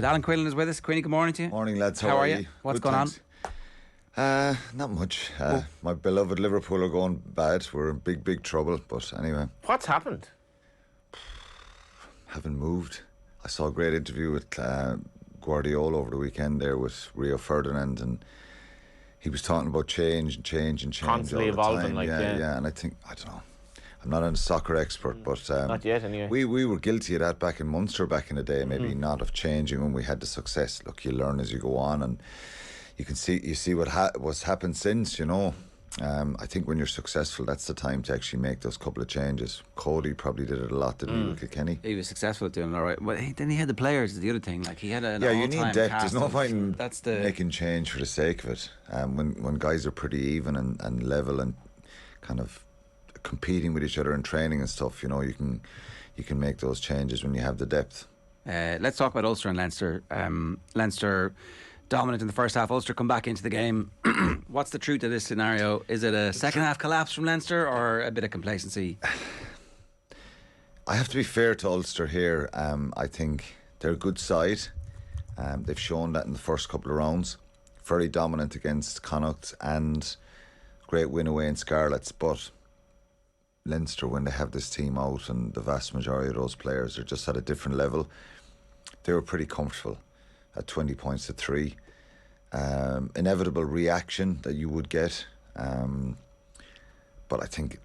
Alan Quinlan is with us. Queenie, good morning to you. Morning, lads. How are you? What's Good, going on? Not much. My beloved Liverpool are going bad. We're in big trouble. But anyway, What's happened? haven't moved. I saw a great interview with Guardiola over the weekend there with Rio Ferdinand, and he was talking about change Constantly all the evolving, time. like, yeah. And I think, I don't know, I'm not a soccer expert, but Not yet, anyway. we were guilty of that back in Munster back in the day. Maybe not of changing when we had the success. Look, you learn as you go on, and you see what's happened since. I think when you're successful, that's the time to actually make those couple of changes. Cody probably did it a lot, didn't he, with Kilkenny? He was successful at doing it all right. Well, then he had the players, the other thing. Like, he had an you all-time need depth. cast There's no of- point in that's the making change for the sake of it. When guys are pretty even and level and kind of competing with each other in training and stuff, you can make those changes when you have the depth. Let's talk about Ulster and Leinster. Leinster dominant in the first half. Ulster come back into the game. What's the truth of this scenario? Is it a second half collapse from Leinster or a bit of complacency? I have to be fair to Ulster here. I think they're a good side. They've shown that in the first couple of rounds. Very dominant against Connacht and great win away in Scarlets. But Leinster, when they have this team out and the vast majority of those players are just at a different level, they were pretty comfortable at 20 points to 3. Inevitable reaction that you would get. But I think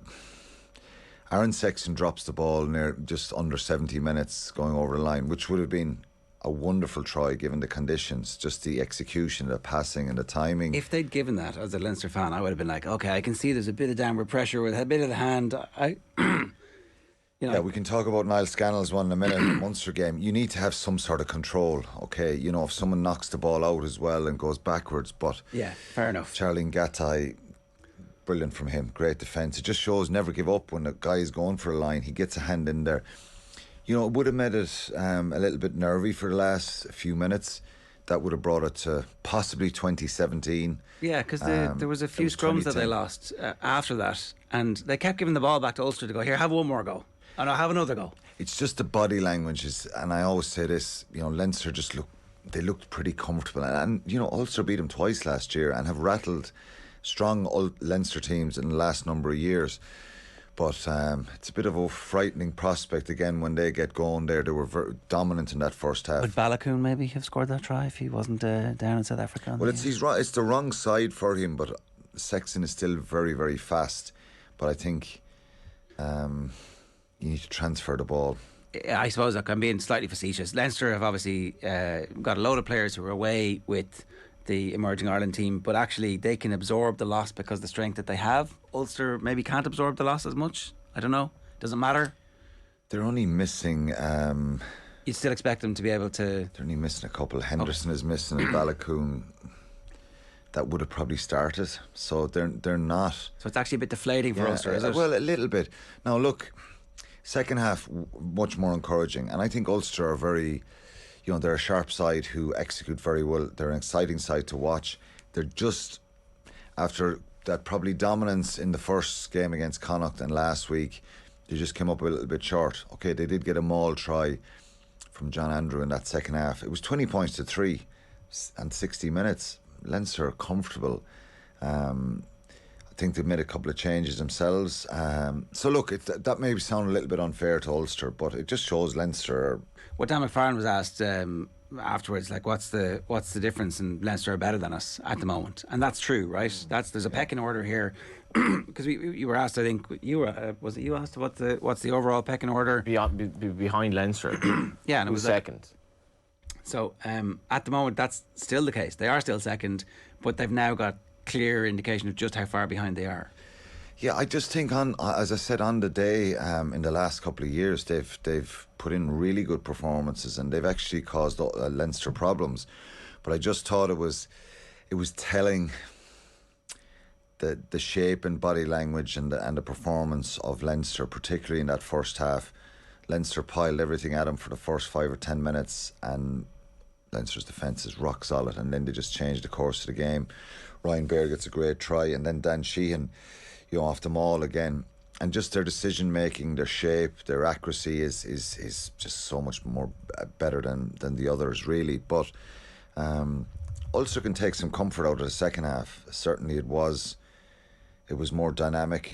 Aaron Sexton drops the ball near just under 70 minutes going over the line, which would have been a wonderful try given the conditions, just the execution, the passing and the timing. If they'd given that as a Leinster fan, I would have been like, okay, I can see there's a bit of downward pressure with a bit of the hand. Yeah, we can talk about Niall Scannell's one in a minute in the Munster game. You need to have some sort of control, okay? If someone knocks the ball out as well and goes backwards, but yeah, fair enough. Charlie Ngatai, brilliant from him, great defence. It just shows never give up when the guy is going for a line. He gets a hand in there. It would have made it a little bit nervy for the last few minutes. That would have brought it to possibly 2017. Yeah, because there was a few scrums that they lost after that, and they kept giving the ball back to Ulster to go, here, have one more go. And I'll have another go. It's just the body language and I always say this, Leinster just looked pretty comfortable. And Ulster beat them twice last year and have rattled strong Leinster teams in the last number of years. But it's a bit of a frightening prospect again when they get going there. They were very dominant in that first half. Would Balakoon maybe have scored that try if he wasn't down in South Africa? Well, it's the wrong side for him, but Sexton is still very, very fast. But I think you need to transfer the ball. I suppose, I'm being slightly facetious. Leinster have obviously got a load of players who are away with the emerging Ireland team, but actually they can absorb the loss because of the strength that they have. Ulster maybe can't absorb the loss as much. I don't know. Doesn't matter. They're only missing... You'd still expect them to be able to... They're only missing a couple. Henderson is missing, and Balakoon. That would have probably started. So they're not... So it's actually a bit deflating for Ulster, is it? Well, a little bit. Now, look... Second half, much more encouraging. And I think Ulster are very, they're a sharp side who execute very well. They're an exciting side to watch. They're just, after that probably dominance in the first game against Connacht and last week, they just came up a little bit short. Okay, they did get a maul try from John Andrew in that second half. It was 20 points to 3 and 60 minutes. Leinster are comfortable. I think they've made a couple of changes themselves. So look, that may sound a little bit unfair to Ulster, but it just shows Leinster. Well, Dan McFarlane was asked afterwards, like, what's the difference, and Leinster are better than us at the moment, and that's true, right? There's a pecking order here, because you were asked. I think was it you asked what's the overall pecking order behind Leinster? Yeah, and it was second. So at the moment, that's still the case. They are still second, but they've now got clear indication of just how far behind they are. Yeah, I just think as I said on the day, in the last couple of years, they've put in really good performances and they've actually caused Leinster problems. But I just thought it was telling the shape and body language and the performance of Leinster, particularly in that first half. Leinster piled everything at them for the first 5 or 10 minutes, and Leinster's defence is rock solid, and then they just changed the course of the game. Ryan Baird gets a great try, and then Dan Sheehan, off the maul again. and just their decision making, their shape, their accuracy is just so much more better than the others, really. But Ulster can take some comfort out of the second half. Certainly, it was more dynamic.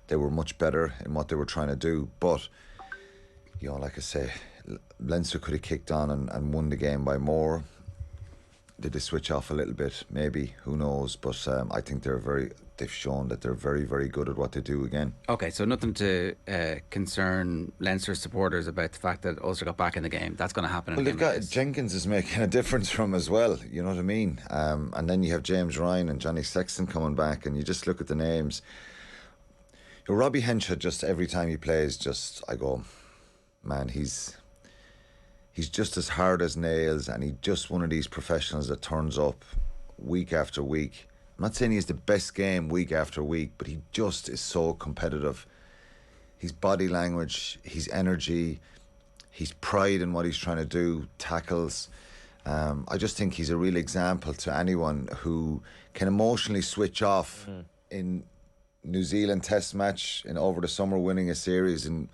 They were much better in what they were trying to do. But like I say, Leinster could have kicked on and won the game by more. Did they switch off a little bit? Maybe, who knows? But I think they've shown that they're very, very good at what they do again. Okay, so nothing to concern Leinster supporters about the fact that Ulster got back in the game. That's going to happen. Well, they've got Jenkins is making a difference for them as well. You know what I mean? And then you have James Ryan and Johnny Sexton coming back, and you just look at the names. Robbie Henshaw, just every time he plays, I go, man, he's just as hard as nails, and he's just one of these professionals that turns up week after week. I'm not saying he's the best game week after week, but he just is so competitive. His body language, his energy, his pride in what he's trying to do, tackles. I just think he's a real example to anyone who can emotionally switch off in New Zealand Test match and over the summer, winning a series, and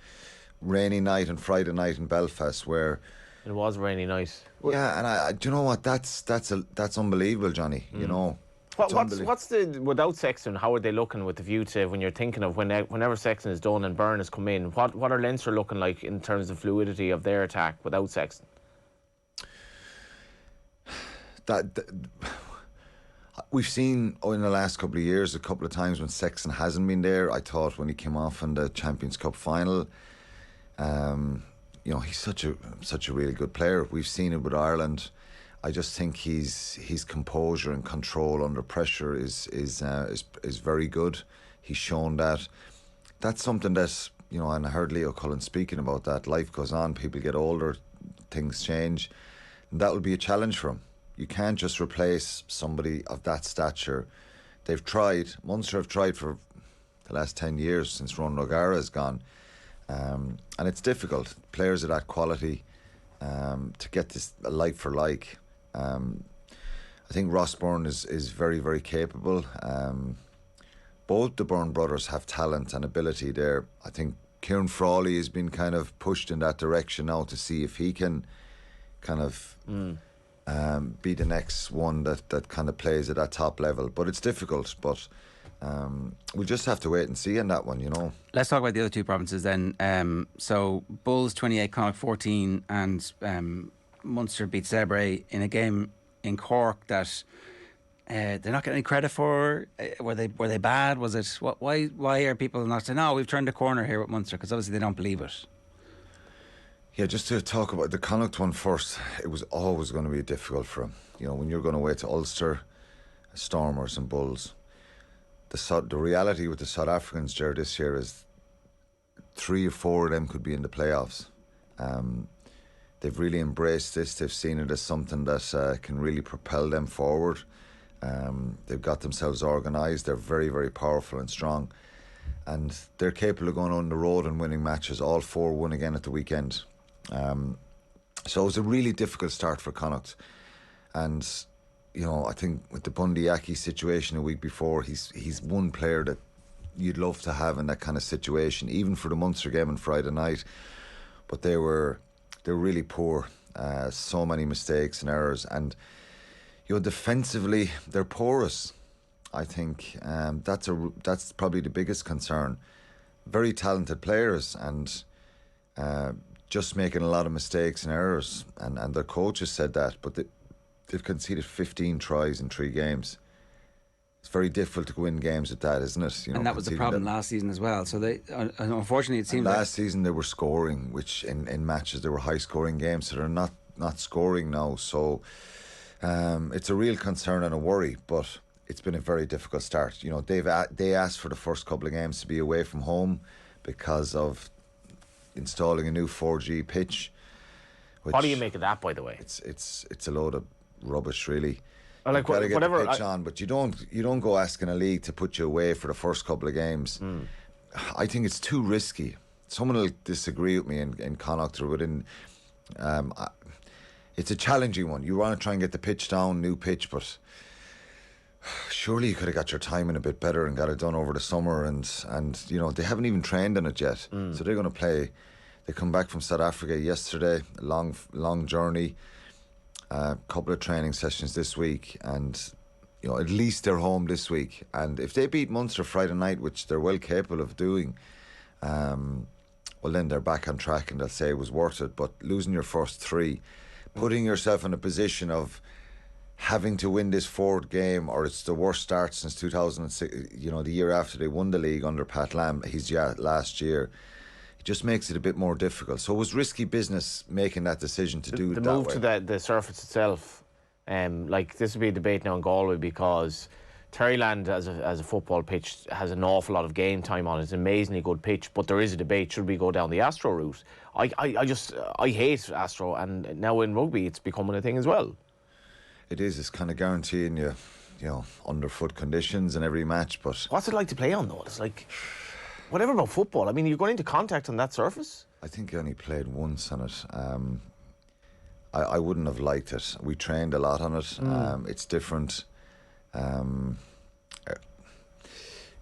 rainy night and Friday night in Belfast, where it was rainy night. Yeah, and I do you know what? That's unbelievable, Johnny. You know. What's the without Sexton? How are they looking with the view to when you're thinking of whenever Sexton is done and Byrne has come in? What are Leinster looking like in terms of fluidity of their attack without Sexton? We've seen in the last couple of years a couple of times when Sexton hasn't been there. I thought when he came off in the Champions Cup final, he's such a really good player. We've seen it with Ireland. I just think his composure and control under pressure is very good. He's shown that. That's something that and I heard Leo Cullen speaking about that. Life goes on, people get older, things change, and that will be a challenge for him. You can't just replace somebody of that stature. They've tried. Munster have tried for the last 10 years since Ron O'Gara has gone. And it's difficult. Players of that quality to get this like for like. I think Ross Byrne is very, very capable. Both the Byrne brothers have talent and ability there. I think Kieran Frawley has been kind of pushed in that direction now to see if he can kind of be the next one that kind of plays at that top level. But it's difficult. But we'll just have to wait and see on that one, Let's talk about the other two provinces then. So Bulls 28, Connacht 14, and Munster beat Zebre in a game in Cork that they're not getting any credit for. Were they bad? Was it why are people not saying, no, we've turned the corner here with Munster? Because obviously they don't believe it. Yeah, just to talk about the Connacht one first, it was always going to be difficult for them. When you're going away to Ulster, Stormers and Bulls, the reality with the South Africans, Ger, this year is 3 or 4 of them could be in the playoffs. They've really embraced this. They've seen it as something that can really propel them forward. They've got themselves organised. They're very, very powerful and strong. And they're capable of going on the road and winning matches. All 4 won again at the weekend. So it was a really difficult start for Connacht. And, I think with the Bundy Aki situation a week before, he's one player that you'd love to have in that kind of situation, even for the Munster game on Friday night. But they're really poor. So many mistakes and errors. And, defensively, they're porous. I think that's probably the biggest concern. Very talented players and just making a lot of mistakes and errors. And their coaches said that, but they've conceded 15 tries in 3 games. It's very difficult to win games at that, isn't it? And that was the problem last season as well. So they, unfortunately, it seems last season they were scoring, which in matches they were high-scoring games, so they're not scoring now. So it's a real concern and a worry, but it's been a very difficult start. They asked for the first couple of games to be away from home because of installing a new 4G pitch. What do you make of that, by the way? It's a load of rubbish, really. Like You've got to get the pitch on, but you don't go asking a league to put you away for the first couple of games. I think it's too risky. Someone will disagree with me in Connacht or within. It's a challenging one. You want to try and get the pitch down, new pitch, but surely you could have got your timing a bit better and got it done over the summer, and you know, they haven't even trained on it yet. So they're going to play. They come back from South Africa yesterday, a long journey, couple of training sessions this week, and you know, at least they're home this week. And if they beat Munster Friday night, which they're well capable of doing, well, then they're back on track and they'll say it was worth it. But losing your first three, putting yourself in a position of having to win this fourth game, or it's the worst start since 2006, you know, the year after they won the league under Pat Lam, last year, it just makes it a bit more difficult. So it was risky business making that decision to do it that way. The move to the surface itself, like this would be a debate now in Galway, because Terryland as a football pitch has an awful lot of game time on it. It's an amazingly good pitch, but there is a debate, should we go down the Astro route? I hate Astro, and now in rugby it's becoming a thing as well. It is. It's kind of guaranteeing you know, underfoot conditions in every match. But what's it like to play on, though? It's like, whatever about football. I mean, you're going into contact on that surface. I think I only played once on it. I wouldn't have liked it. We trained a lot on it. It's different.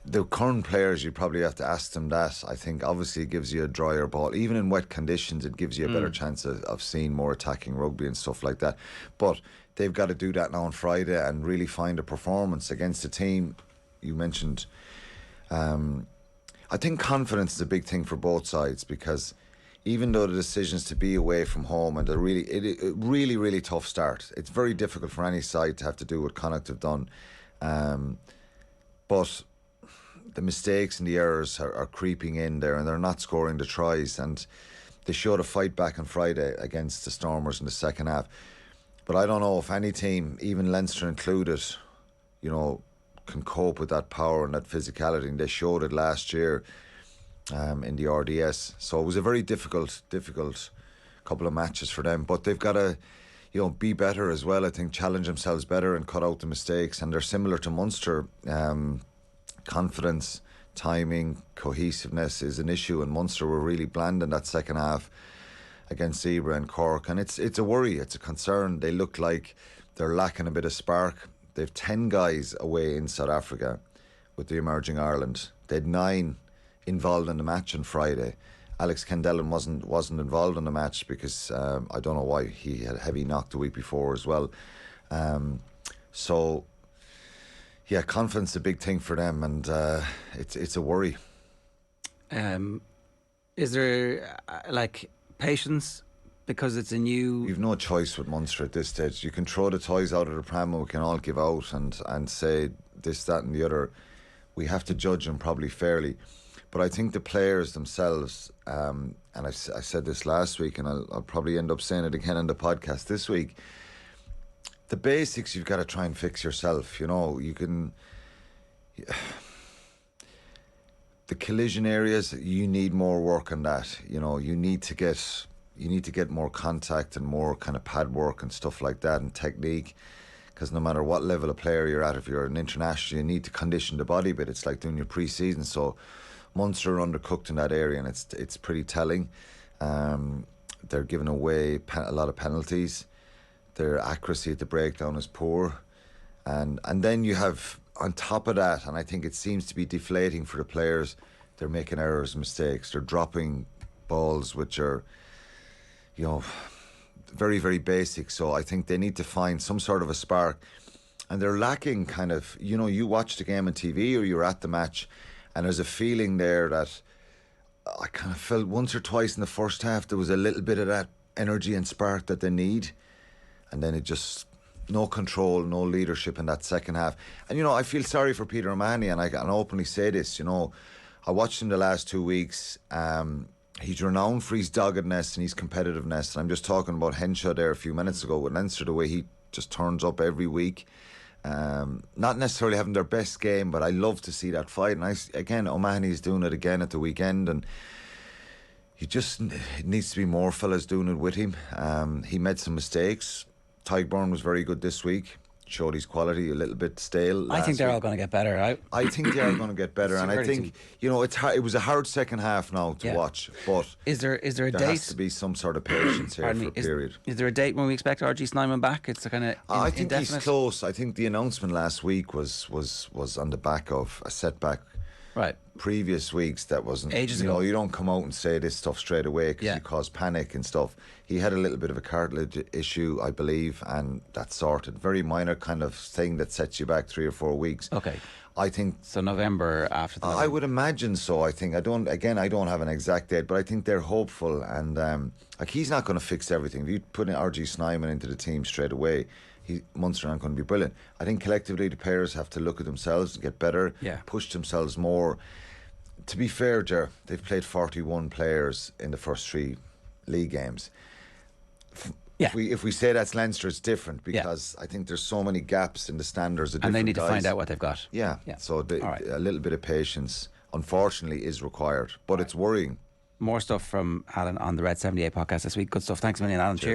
The current players, you probably have to ask them that. I think obviously it gives you a drier ball. Even in wet conditions, it gives you a better chance of seeing more attacking rugby and stuff like that. But they've got to do that now on Friday and really find a performance against a team. You mentioned, I think confidence is a big thing for both sides, because even though the decisions to be away from home and a really tough start, it's very difficult for any side to have to do what Connacht have done. But the mistakes and the errors are creeping in there, and they're not scoring the tries, and they showed a fight back on Friday against the Stormers in the second half. But I don't know if any team, even Leinster included, you know, can cope with that power and that physicality, and they showed it last year in the RDS. So it was a very difficult couple of matches for them, but they've got to, you know, be better as well. I think challenge themselves better and cut out the mistakes, and they're similar to Munster. Confidence, timing, cohesiveness is an issue, and Munster were really bland in that second half against Zebra and Cork, and it's a worry, it's a concern. They look like they're lacking a bit of spark. They've 10 guys away in South Africa with the Emerging Ireland. They had 9 involved in the match on Friday. Alex Kendellen wasn't involved in the match because I don't know why. He had a heavy knock the week before as well. So yeah, confidence is a big thing for them, and it's a worry. Is there like patience, because it's a new... You've no choice with Munster at this stage. You can throw the toys out of the pram and we can all give out and say this, that and the other. We have to judge them probably fairly. But I think the players themselves, and I said this last week, and I'll probably end up saying it again on the podcast this week, the basics you've got to try and fix yourself. You know, you can... The collision areas, you need more work on that. You know, you need to get more contact and more kind of pad work and stuff like that, and technique, because no matter what level of player you're at, if you're an international, you need to condition the body a bit. It's like doing your pre-season. So Munster are undercooked in that area, and it's pretty telling. They're giving away a lot of penalties. Their accuracy at the breakdown is poor, and then you have, on top of that, and I think it seems to be deflating for the players, they're making errors and mistakes. They're dropping balls which are, you know, very, very basic. So I think they need to find some sort of a spark, and they're lacking kind of, you know, you watch the game on TV or you're at the match, and there's a feeling there that I kind of felt once or twice in the first half there was a little bit of that energy and spark that they need, and then it just... no control, no leadership in that second half. And, you know, I feel sorry for Peter O'Mahony, and I can openly say this, you know. I watched him the last 2 weeks. He's renowned for his doggedness and his competitiveness. And I'm just talking about Henshaw there a few minutes ago with Leinster, the way he just turns up every week. Not necessarily having their best game, but I love to see that fight. And again, O'Mahony's doing it again at the weekend, and it needs to be more fellas doing it with him. He made some mistakes. Tyburn was very good this week. showed his quality a little bit stale. I think they're last all week. going to get better. I think they are going to get better, It's and I too early think it's hard, it was a hard second half now to Yeah. watch. But Is there a there date? has to be some sort of patience here Pardon for me, a period. Is there a date when we expect RG Snyman back? It's a kind of I think indefinite. he's close. I think the announcement last week was on the back of a setback. Right. Previous weeks that wasn't Ages ago. you don't come out and say this stuff straight away because Yeah. you cause panic and stuff. He had a little bit of a cartilage issue, I believe, and that's sorted. Very minor kind of thing that sets you back 3 or 4 weeks. Okay. I think So November after the. I would imagine so. I think I don't have an exact date, but I think they're hopeful, and like he's not going to fix everything. If you put in RG Snyman into the team straight away, Munster aren't going to be brilliant. I think collectively the players have to look at themselves and get better, Yeah. push themselves more. To be fair, Ger, they've played 41 players in the first 3 league games. Yeah. If we say that's Leinster, it's different because I think there's so many gaps in the standards of and they different need to guys. find out what they've got. Yeah. Yeah. So All right. a little bit of patience, unfortunately, is required. But it's worrying. More stuff from Alan on the Red 78 podcast this week. Good stuff. Thanks a million, Alan. Cheers.